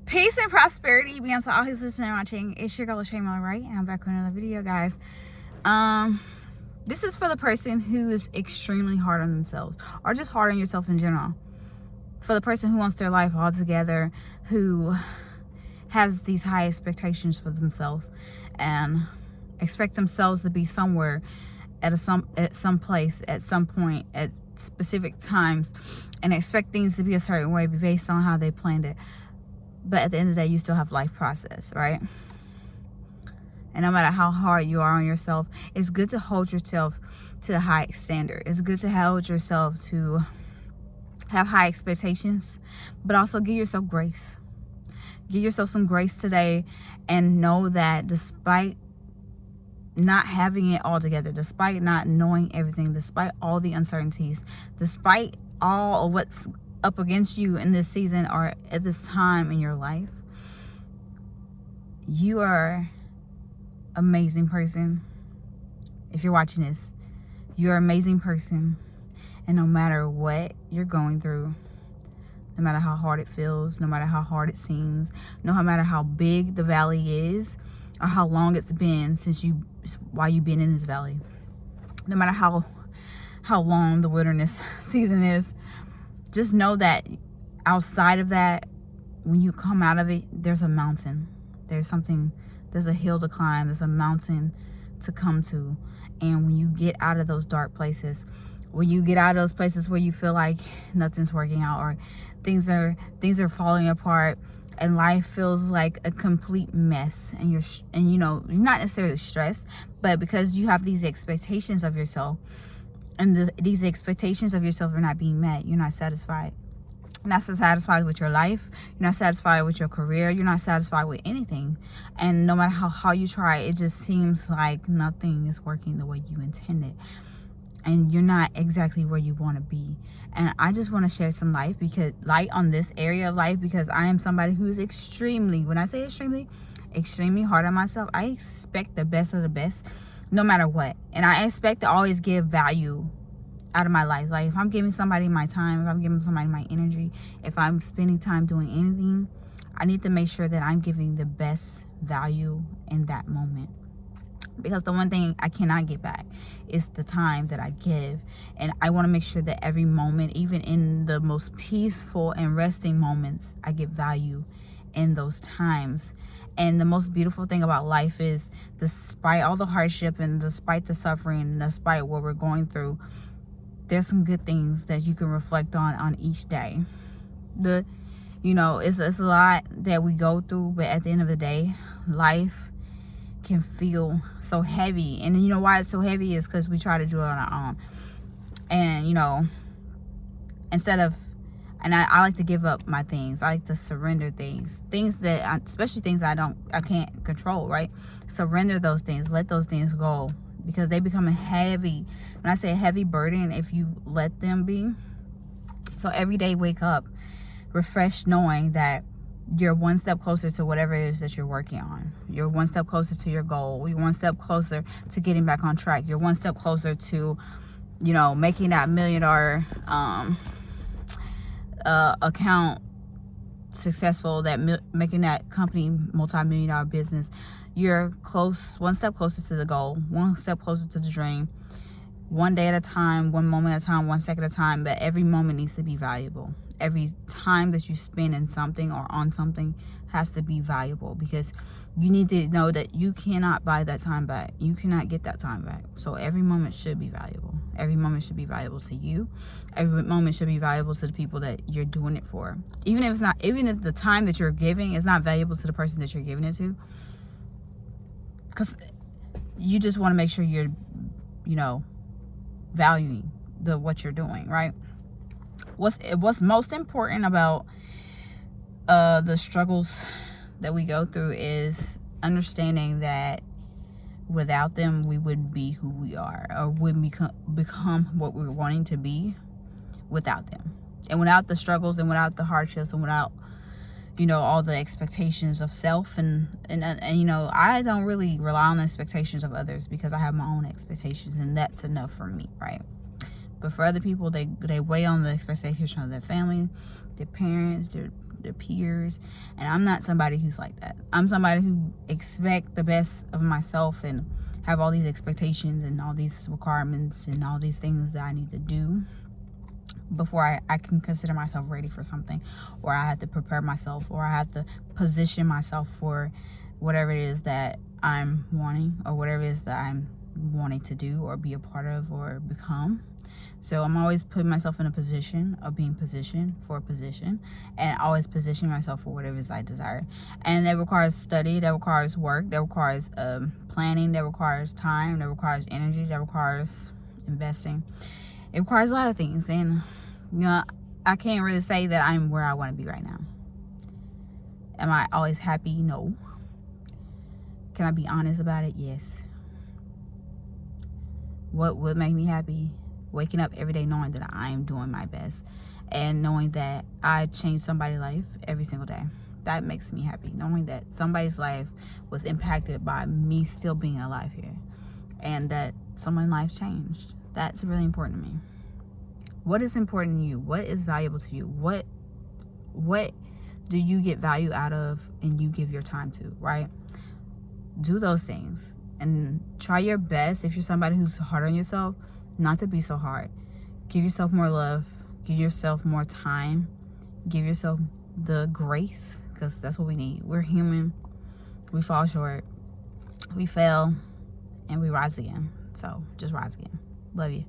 Peace and prosperity be unto all who's listening and watching. It's your girl, Shay Miller, right? And I'm back with another video, guys. This is for the person who is extremely hard on themselves, or just hard on yourself in general. For the person who wants their life all together, who has these high expectations for themselves and expect themselves to be somewhere at some place at some point at specific times, and expect things to be a certain way based on how they planned it. But at the end of the day, you still have life process, right? And no matter how hard you are on yourself, it's good to hold yourself to a high standard. It's good to hold yourself to have high expectations, but also give yourself grace. Give yourself some grace today, and know that despite not having it all together, despite not knowing everything, despite all the uncertainties, despite all of what's up against you in this season or at this time in your life, you are amazing person. If you're watching this, you're an amazing person. And no matter what you're going through, no matter how hard it feels, no matter how hard it seems, no matter how big the valley is, or how long it's been while you've been in this valley, no matter how long the wilderness season is, just know that outside of that, when you come out of it, there's a mountain. There's a hill to climb. There's a mountain to come to. And when you get out of those dark places, when you get out of those places where you feel like nothing's working out, or things are falling apart, and life feels like a complete mess, and you're not necessarily stressed, but because you have these expectations of yourself, and these expectations of yourself are not being met, you're not satisfied. You're not satisfied with your life. You're not satisfied with your career. You're not satisfied with anything. And no matter how you try, it just seems like nothing is working the way you intended. And you're not exactly where you want to be. And I just want to share some light on this area of life, because I am somebody who's extremely hard on myself. I expect the best of the best, no matter what. And I expect to always give value out of my life. Like, if I'm giving somebody my time, if I'm giving somebody my energy, if I'm spending time doing anything, I need to make sure that I'm giving the best value in that moment. Because the one thing I cannot get back is the time that I give. And I want to make sure that every moment, even in the most peaceful and resting moments, I get value in those times. And the most beautiful thing about life is, despite all the hardship and despite the suffering and despite what we're going through, there's some good things that you can reflect on each day. It's a lot that we go through, but at the end of the day, life can feel so heavy. And you know why it's so heavy is because we try to do it on our own. And I like to give up my things. I like to surrender things that especially things I can't control, right? Surrender those things, let those things go, because they become a heavy, when I say a heavy burden, if you let them be. So every day, wake up refreshed, knowing that you're one step closer to whatever it is that you're working on. You're one step closer to your goal. You're one step closer to getting back on track. You're one step closer to, making that $1 million account successful, making that company multi-million-dollar business. You're one step closer to the goal, one step closer to the dream, one day at a time, one moment at a time, 1 second at a time. But every moment needs to be valuable. Every time that you spend in something or on something has to be valuable, because you need to know that you cannot buy that time back. You cannot get that time back. So every moment should be valuable. Every moment should be valuable to you. Every moment should be valuable to the people that you're doing it for. Even if the time that you're giving is not valuable to the person that you're giving it to, because you just want to make sure you're, valuing what you're doing, right? What's most important about the struggles that we go through is understanding that without them, we wouldn't be who we are, or wouldn't become what we're wanting to be without them. And without the struggles, and without the hardships, and without all the expectations of self, and I don't really rely on the expectations of others, because I have my own expectations, and that's enough for me, right? But for other people, they weigh on the expectations of their family, their parents, their their peers. And I'm not somebody who's like that. I'm somebody who expect the best of myself and have all these expectations and all these requirements and all these things that I need to do before I can consider myself ready for something, or I have to prepare myself, or I have to position myself for whatever it is that I'm wanting, or whatever it is that I'm wanting to do or be a part of or become. So I'm always putting myself in a position of being positioned for a position, and always positioning myself for whatever it is I desire. And that requires study, that requires work, that requires planning, that requires time, that requires energy, that requires investing. It requires a lot of things. And I can't really say that I'm where I want to be right now. Am I always happy? No. Can I be honest about it? Yes. What would make me happy? Waking up every day knowing that I am doing my best, and knowing that I change somebody's life every single day. That makes me happy. Knowing that somebody's life was impacted by me still being alive here, and that someone's life changed. That's really important to me. What is important to you? What is valuable to you? What do you get value out of and you give your time to, right? Do those things and try your best, if you're somebody who's hard on yourself, not to be so hard. Give yourself more love. Give yourself more time. Give yourself the grace, because that's what we need. We're human. We fall short. We fail. And we rise again. So just rise again. Love you.